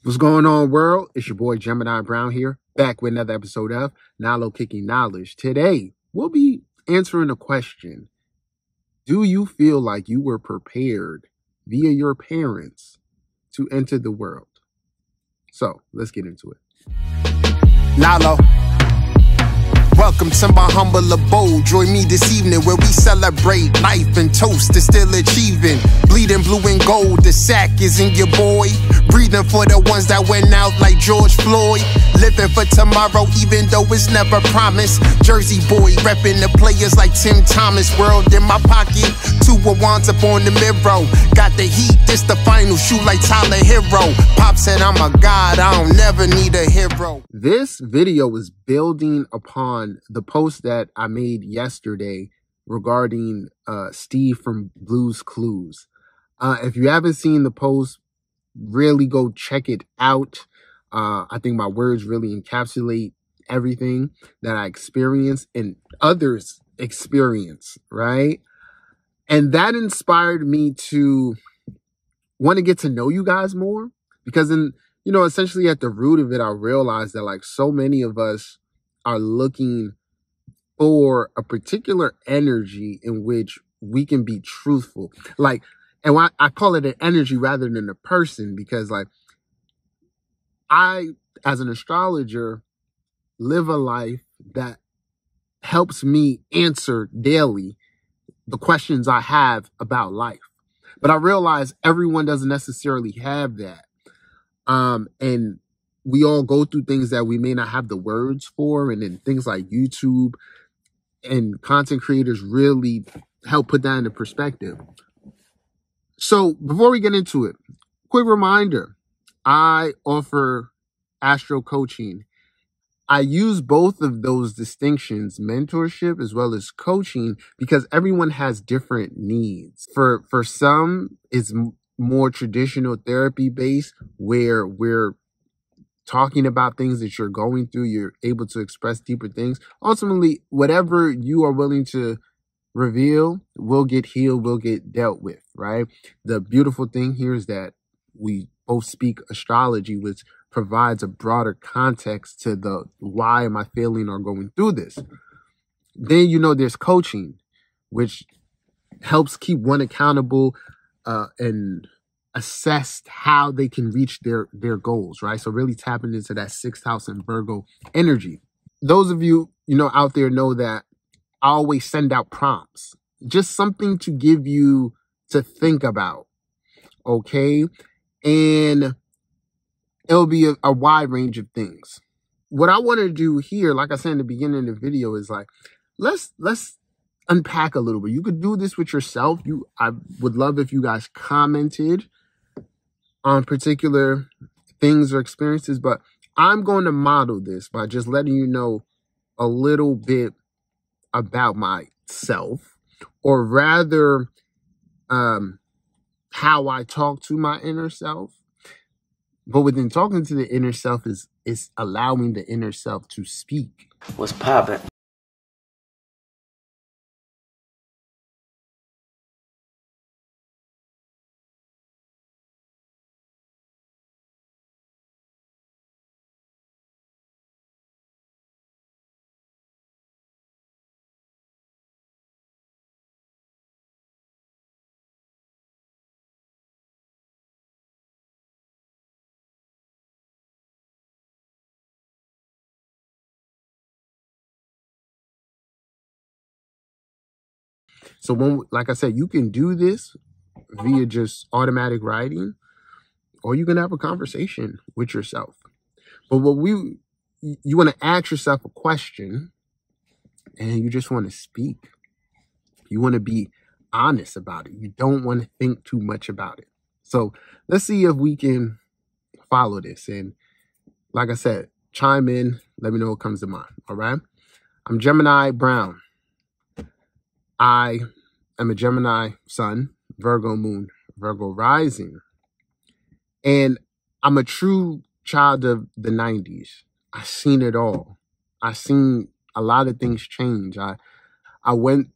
What's going on, world? It's your boy Gemini Brown here, back with another episode of Kicking Knowledge. Today, we'll be answering a question. Do you feel like you were prepared via your parents to enter the world? So, let's get into it. Lalo. Welcome to my humble abode. Join me this evening where we celebrate life and toast to still achieving. Bleeding blue and gold, the sack is in your boy. Breathing for the ones that went out like George Floyd. Living for tomorrow even though it's never promised. Jersey boy repping the players like Tim Thomas. World in my pocket, 2 wands up on the mirror. Got the heat, this the final shoot like Tyler Hero. Pop said I'm a god, I don't never need a hero. This video is building upon the post that I made yesterday regarding Steve from Blue's Clues. If you haven't seen the post, really go check it out. I think my words really encapsulate everything that I experience and others experience, right? And that inspired me to want to get to know you guys more, because essentially at the root of it, I realized that like so many of us are looking for a particular energy in which we can be truthful. Like, and I call it an energy rather than a person, because like I, as an astrologer, live a life that helps me answer daily the questions I have about life. But I realize everyone doesn't necessarily have that. And we all go through things that we may not have the words for, and then things like YouTube and content creators really help put that into perspective. So before we get into it, quick reminder, I offer astro coaching. I use both of those distinctions, mentorship as well as coaching, because everyone has different needs. For some, it's more traditional therapy based, where we're talking about things that you're going through, you're able to express deeper things. Ultimately, whatever you are willing to reveal will get healed, will get dealt with, right? The beautiful thing here is that we both speak astrology, which provides a broader context to the why am I feeling or going through this. Then, there's coaching, which helps keep one accountable and assess how they can reach their goals, right? So really tapping into that 6th house and Virgo energy. Those of you, out there know that I always send out prompts, just something to give you to think about, okay? And it'll be a wide range of things. What I want to do here, like I said in the beginning of the video, is like, let's unpack a little bit. You could do this with yourself. I would love if you guys commented on particular things or experiences, but I'm going to model this by just letting you know a little bit about myself, or rather how I talk to my inner self. But within talking to the inner self is allowing the inner self to speak. What's poppin'? So like I said, you can do this via just automatic writing, or you can have a conversation with yourself. But you want to ask yourself a question, and you just want to speak. You want to be honest about it. You don't want to think too much about it. So let's see if we can follow this. And like I said, chime in. Let me know what comes to mind. All right. I'm Gemini Brown. I am a Gemini sun, Virgo moon, Virgo rising. And I'm a true child of the 90s. I've seen it all. I've seen a lot of things change. I went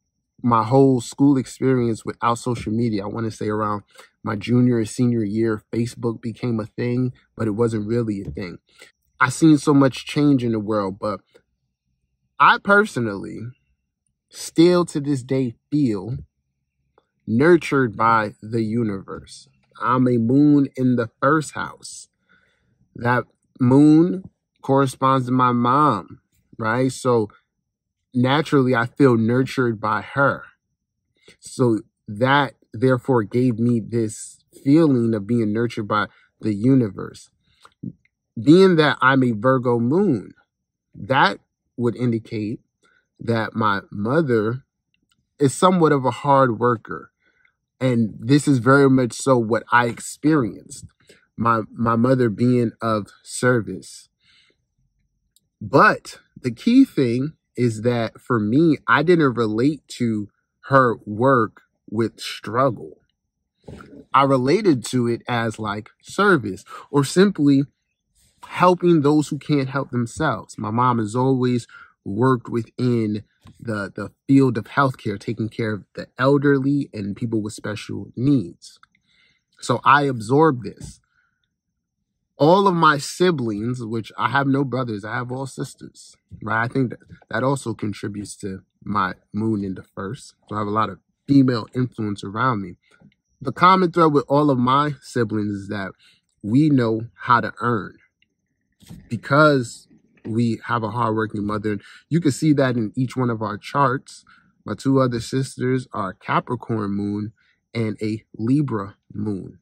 my whole school experience without social media. I want to say around my junior or senior year, Facebook became a thing, but it wasn't really a thing. I seen so much change in the world, but I personally still to this day feel nurtured by the universe. I'm a moon in the first house. That moon corresponds to my mom, right? So naturally, I feel nurtured by her. So that therefore gave me this feeling of being nurtured by the universe. Being that I'm a Virgo moon, that would indicate that my mother is somewhat of a hard worker. And this is very much so what I experienced. My mother being of service. But the key thing is that for me, I didn't relate to her work with struggle. I related to it as like service or simply helping those who can't help themselves. My mom has always worked within the field of healthcare, taking care of the elderly and people with special needs. So I absorbed this. All of my siblings, which I have no brothers, I have all sisters, right? I think that also contributes to my moon in the first. So I have a lot of female influence around me. The common thread with all of my siblings is that we know how to earn because we have a hardworking mother. And you can see that in each one of our charts. My two other sisters are Capricorn moon and a Libra moon.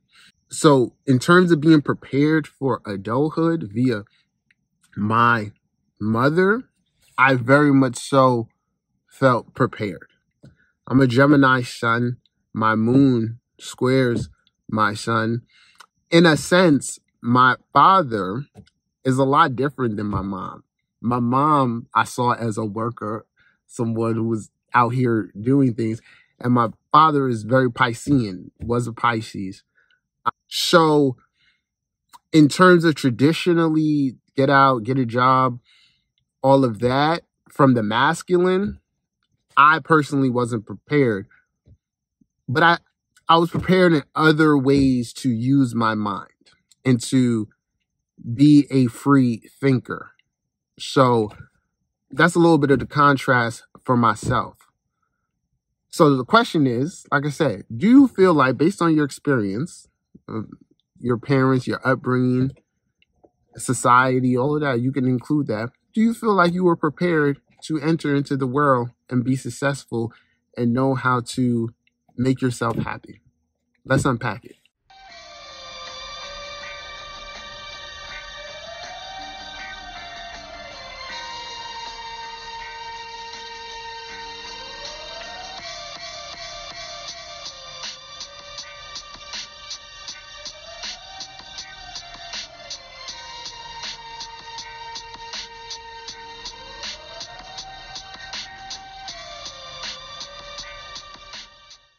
So in terms of being prepared for adulthood via my mother, I very much so felt prepared. I'm a Gemini sun. My moon squares my sun. In a sense, my father is a lot different than my mom. My mom, I saw as a worker, someone who was out here doing things. And my father is very Piscean, was a Pisces. So in terms of traditionally get out, get a job, all of that from the masculine, I personally wasn't prepared. But I was prepared in other ways to use my mind and to be a free thinker. So that's a little bit of the contrast for myself. So the question is, like I said, do you feel like based on your experience, your parents, your upbringing, society, all of that, you can include that. Do you feel like you were prepared to enter into the world and be successful and know how to make yourself happy? Let's unpack it.